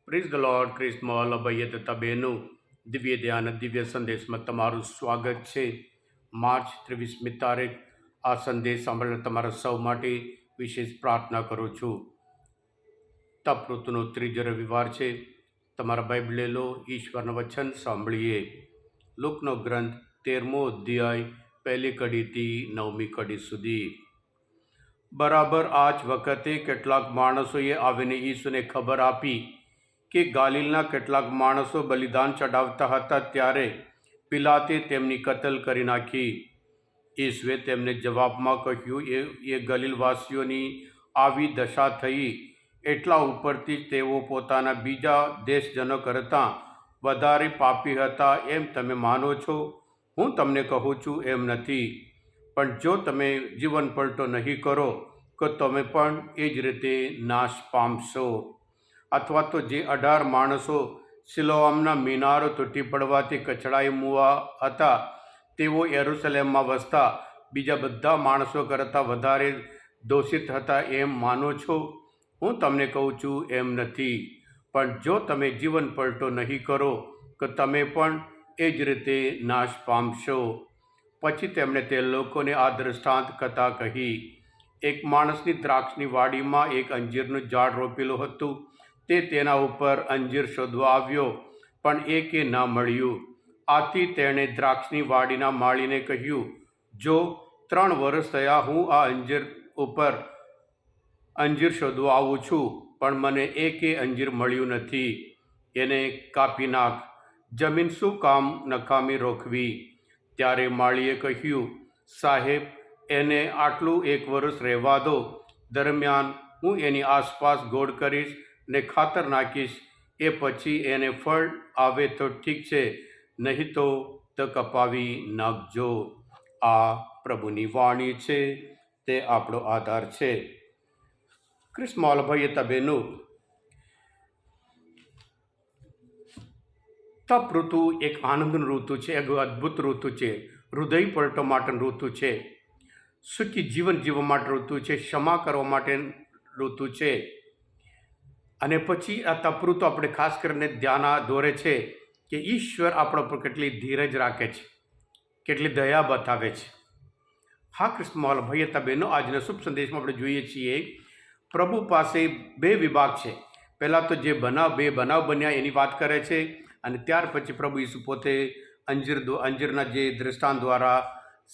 Prize the lord ક્રિસ્મોલ અભય તથા બહેનો દિવ્ય ધ્યાન દિવ્ય સંદેશમાં તમારું સ્વાગત છે. માર્ચ 23મી તારીખ આ સંદેશ સાંભળનાર તમારા સૌ માટે વિશેષ પ્રાર્થના કરું છું. તપ ઋતુનો ત્રીજો રવિવાર છે. તમારા બાઇબલ લો, ઈશ્વરનું વચન સાંભળીએ. લુકનો ગ્રંથ 13મો અધ્યાય 1લી કડીથી 9મી કડી સુધી. બરાબર આ જ વખતે કેટલાક માણસોએ આવીને ઈસુને ખબર આપી કે ગાલિલના કેટલાક માણસો બલિદાન ચડાવતા હતા, ત્યારે પિલાતે તેમની કતલ કરી નાખી. ઈસુએ તેમને જવાબમાં કહ્યું, એ ગલીલવાસીઓની આવી દશા થઈ એટલા ઉપરથી જ તેઓ પોતાના બીજા દેશજનો કરતાં વધારે પાપી હતા એમ તમે માનો છો? હું તમને કહું છું, એમ નથી. પણ જો તમે જીવન પલટો નહીં કરો તો તમે પણ એ જ રીતે નાશ પામશો. અથવા તો જે 18 માણસો સિલોઆમના મિનારો તૂટી પડવાથી કચડાઈ મુવા હતા, તેઓ યરૂશલેમમાં વસતા બીજા બધા માણસો કરતાં વધારે દોષિત હતા એમ માનો છો? હું તમને કહું છું, એમ નથી. પણ જો તમે જીવન પલટો નહીં કરો તો તમે પણ એ જ રીતે નાશ પામશો. પછી તેમણે તે લોકોને આ દૃષ્ટાંત કથા કહી. એક માણસની દ્રાક્ષની વાડીમાં એક અંજીરનું ઝાડ રોપેલું હતું. તે તેના ઉપર અંજીર શોધવા આવ્યો, પણ એકે ન મળ્યું. આથી તેણે દ્રાક્ષની વાડીના માળીને કહ્યું, જો 3 વર્ષ થયા હું આ અંજીર ઉપર અંજીર શોધવા આવું છું, પણ મને એકે અંજીર મળ્યું નથી. એને કાપી નાખ. જમીન શું કામ નકામી રોકવી? ત્યારે માળીએ કહ્યું, સાહેબ, એને આટલું 1 વર્ષ રહેવા દો. દરમિયાન હું એની આસપાસ ગોળ કરીશ ને ખાતર નાખીશ. એ પછી એને ફળ આવે તો ઠીક છે, નહીં તો કપાવી નાખજો. આ પ્રભુની વાણી છે. તે આપણો આધાર છે. ક્રિસ્મોલ ભાઈ તબેનું તપ ઋતુ એક આનંદનું ઋતુ છે, એક અદ્ભુત ઋતુ છે, હૃદય પલટો માટેનું ઋતુ છે, સુખી જીવન જીવવા માટે ઋતુ છે, ક્ષમા કરવા માટે ઋતુ છે. અને પછી આ તપ ઋતુ આપણે ખાસ કરીને ધ્યાન દોરે છે કે ઈશ્વર આપણા પર કેટલી ધીરજ રાખે છે, કેટલી દયા બતાવે છે. હા ક્રિસ્મોલ ભાઈ હતા બહેનો, આજના શુભ સંદેશમાં આપણે જોઈએ છીએ પ્રભુ પાસે 2 વિભાગ છે. પહેલાં તો જે બે બનાવ બન્યા એની વાત કરે છે, અને ત્યાર પછી પ્રભુ ઈસુ પોતે અંજીરના જે દૃષ્ટાંત દ્વારા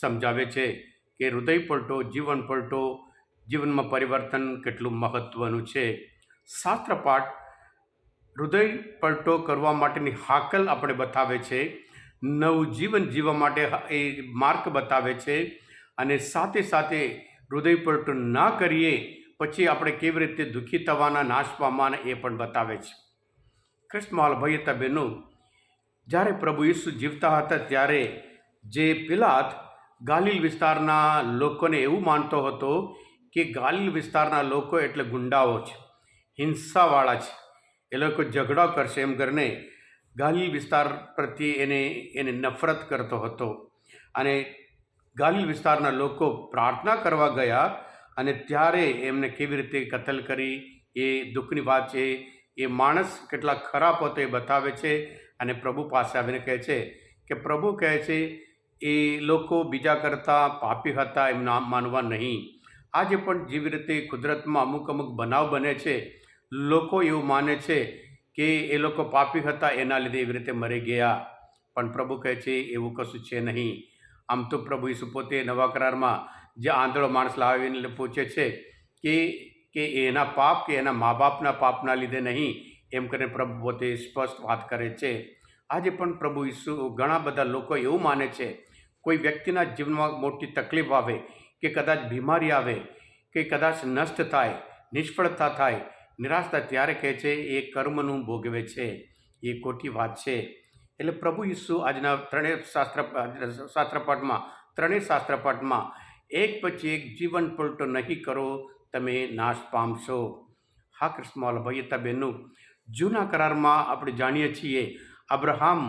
સમજાવે છે કે હૃદય પલટો, જીવન પલટો, જીવનમાં પરિવર્તન કેટલું મહત્ત્વનું છે. શાસ્ત્રપાઠ હૃદય પલટો કરવા માટેની હાકલ આપણે બતાવે છે, નવું જીવન જીવવા માટે એ માર્ગ બતાવે છે, અને સાથે સાથે હૃદય પલટો ના કરીએ પછી આપણે કેવી રીતે દુઃખી થવાના, નાશ પામવાના એ પણ બતાવે છે. ક્રિસ્મોલ ભાઈ હતા બહેનો, જ્યારે પ્રભુ ઈસુ જીવતા હતા ત્યારે જે પિલાત ગાલિલ વિસ્તારના લોકોને એવું માનતો હતો કે ગાલિલ વિસ્તારના લોકો એટલે ગુંડાઓ છે, હિંસાવાળા છે, એ લોકો ઝઘડો કરશે એમ કરીને ગાલિલ વિસ્તાર પ્રત્યે એને નફરત કરતો હતો. અને ગાલિલ વિસ્તારના લોકો પ્રાર્થના કરવા ગયા, અને ત્યારે એમને કેવી રીતે કતલ કરી એ દુઃખની વાત છે. એ માણસ કેટલા ખરાબ હતો એ બતાવે છે. અને પ્રભુ પાસે આવીને કહે છે કે પ્રભુ કહે છે એ લોકો બીજા કરતાં પાપી હતા એમ ના માનવા નહીં. આજે પણ જેવી રીતે કુદરતમાં અમુક બનાવ બને છે, લોકો એવું માને છે કે એ લોકો પાપી હતા એના લીધે એવી રીતે મરી ગયા, પણ પ્રભુ કહે છે એવું કશું છે નહીં. આમ તો પ્રભુ ઈસુ પોતે નવા કરારમાં જે આંધળો માણસ લાવીને પૂછે છે કે એના પાપ કે એના મા બાપના પાપના લીધે નહીં, એમ કરીને પ્રભુ પોતે સ્પષ્ટ વાત કરે છે. આજે પણ પ્રભુ ઈસુ ઘણા બધા લોકો એવું માને છે, કોઈ વ્યક્તિના જીવનમાં મોટી તકલીફ આવે કે કદાચ બીમારી આવે કે કદાચ નષ્ટ થાય, નિષ્ફળતા થાય, નિરાશ થાય, ત્યારે કહે છે એ કર્મનું ભોગવે છે. એ ખોટી વાત છે. એટલે પ્રભુ ઈસુ આજના ત્રણેય શાસ્ત્રપાઠમાં એક પછી એક જીવન પલટો નહીં કરો તમે નાશ પામશો. હા ક્રિસ્મોલ ભાઈ હતા બહેનો, જૂના કરારમાં આપણે જાણીએ છીએ અબ્રાહમ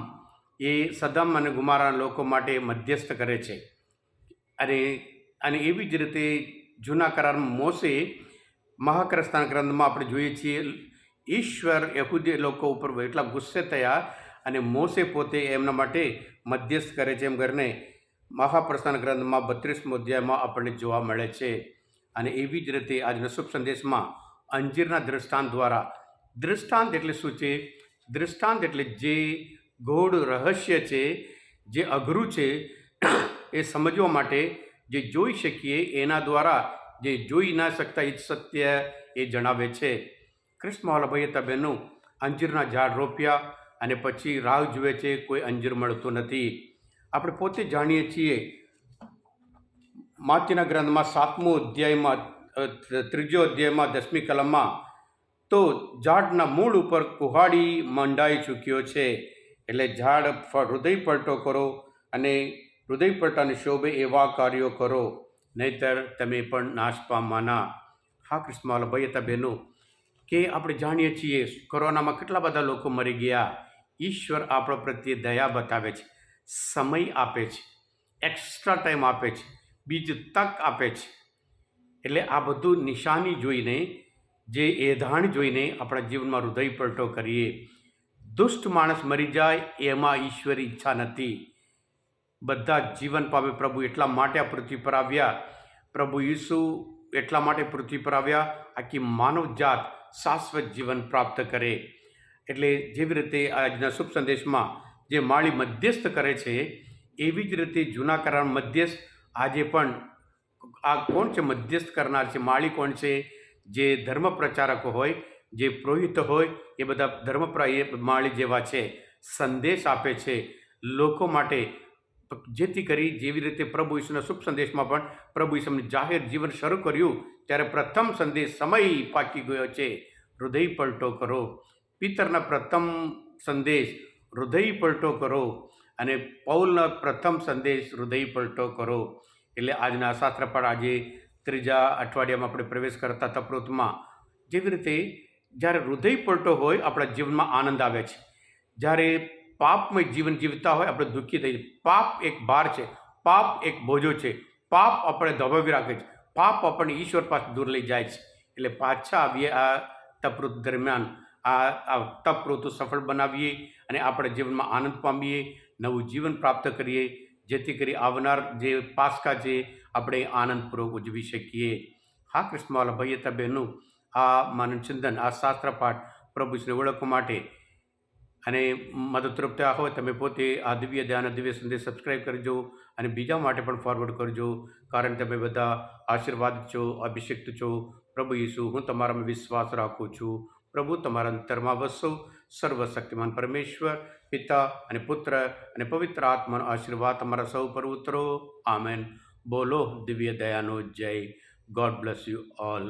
એ સદમ અને ગુમારાના લોકો માટે મધ્યસ્થ કરે છે. અને એવી જ રીતે જૂના કરારમાં મોસે મહાકરસ્તાન ગ્રંથમાં આપણે જોઈએ છીએ ઈશ્વર યહૂદી લોકો ઉપર એટલા ગુસ્સે થયા અને મોસે પોતે એમના માટે મધ્યસ્થ કરે છે એમ કરીને મહાપ્રસ્થાન ગ્રંથમાં 32મો અધ્યાયમાં આપણને જોવા મળે છે. અને એવી જ રીતે આજના શુભ સંદેશમાં અંજીરના દૃષ્ટાંત દ્વારા, દૃષ્ટાંત એટલે શું છે? દૃષ્ટાંત એટલે જે ગૂઢ રહસ્ય છે, જે અઘરું છે એ સમજવા માટે જે જોઈ શકીએ એના દ્વારા જે જોઈ ના શકતા એ સત્ય એ જણાવે છે. કૃષ્ણવાલા ભાઈએ બહેનો અંજીરના ઝાડ રોપ્યા અને પછી રાહ જુએ છે, કોઈ અંજીર મળતું નથી. આપણે પોતે જાણીએ છીએ માતીના ગ્રંથમાં 7મો અધ્યાયમાં 3જો અધ્યાયમાં 10મી કલમમાં તો ઝાડના મૂળ ઉપર કુહાડી મંડાઈ ચૂક્યો છે. એટલે ઝાડ હૃદય પલટો કરો અને હૃદય પલટાને શોભે એવા કાર્યો કરો, નહીતર તમે પણ નાશ પામવાના. હા કૃષ્ણવાલા ભાઈ હતા બહેનો, કે આપણે જાણીએ છીએ કોરોનામાં કેટલા બધા લોકો મરી ગયા. ઈશ્વર આપણા પ્રત્યે દયા બતાવે છે, સમય આપે છે, એક્સ્ટ્રા ટાઈમ આપે છે, બીજી તક આપે છે. એટલે આ બધું નિશાની જોઈને, જે એધાણ જોઈને આપણા જીવનમાં હૃદય પલટો કરીએ. દુષ્ટ માણસ મરી જાય એમાં ઈશ્વરી ઈચ્છા નથી. બધા જીવન પામે. પ્રભુ એટલા માટે આ પૃથ્વી પર આવ્યા. પ્રભુ ઈસુ એટલા માટે પૃથ્વી પર આવ્યા આખી માનવજાત શાશ્વત જીવન પ્રાપ્ત કરે. એટલે જેવી રીતે આજના શુભ સંદેશમાં જે માળી મધ્યસ્થ કરે છે, એવી જ રીતે જૂના કરાર મધ્યસ્થ આજે પણ આ કોણ છે? મધ્યસ્થ કરનાર છે. માળી કોણ છે? જે ધર્મ પ્રચારકો હોય, જે પુરોહિત હોય, એ બધા માળી જેવા છે. સંદેશ આપે છે લોકો માટે, જેથી કરી જેવી રીતે પ્રભુ ઈસુના શુભ સંદેશમાં પણ પ્રભુ ઈસુનું જાહેર જીવન શરૂ કર્યું ત્યારે પ્રથમ સંદેશ સમય પાકી ગયો છે, હૃદય પલટો કરો. પિતરના પ્રથમ સંદેશ હૃદય પલટો કરો અને પૌલના પ્રથમ સંદેશ હૃદય પલટો કરો. એટલે આજના શાસ્ત્ર પર આજે 3જા અઠવાડિયામાં આપણે પ્રવેશ કરતા તપૃતમાં જેવી રીતે જ્યારે હૃદય પલટો હોય આપણા જીવનમાં આનંદ આવે છે. જ્યારે પાપમય જીવન જીવતા હોય આપણે દુઃખી થઈએ. પાપ એક ભાર છે, પાપ એક બોજો છે, પાપ આપણે દબાવી રાખે છે, પાપ આપણને ઈશ્વર પાસે દૂર લઈ જાય છે. એટલે પાછા આવીએ આ તપૃત દરમિયાન, આ તપૃત સફળ બનાવીએ અને આપણા જીવનમાં આનંદ પામીએ, નવું જીવન પ્રાપ્ત કરીએ, જેથી કરી આવનાર જે પાસ્કા છે આપણે આનંદપૂર્વક ઉજવી શકીએ. હા કૃષ્ણવાલા ભાઈ હતા બહેનો, આ માનવચિંતન, આ શાસ્ત્ર પાઠ પ્રભુને ઓળખવા માટે અને મદદરૂપ થયા હોય તમે પોતે આ દિવ્ય ધ્યાન દિવ્ય સંદેશ સબસ્ક્રાઈબ કરજો અને બીજા માટે પણ ફોરવર્ડ કરજો. કારણ તમે બધા આશીર્વાદ છો, અભિષિક્ત છો. પ્રભુ ઈસુ, હું તમારામાં વિશ્વાસ રાખું છું. પ્રભુ તમારા અંતરમાં વસો. સર્વશક્તિમાન પરમેશ્વર પિતા અને પુત્ર અને પવિત્ર આત્માનો આશીર્વાદ તમારા સૌ પર ઉતરો. આમેન. બોલો દિવ્ય દયાનો જય. God bless you all.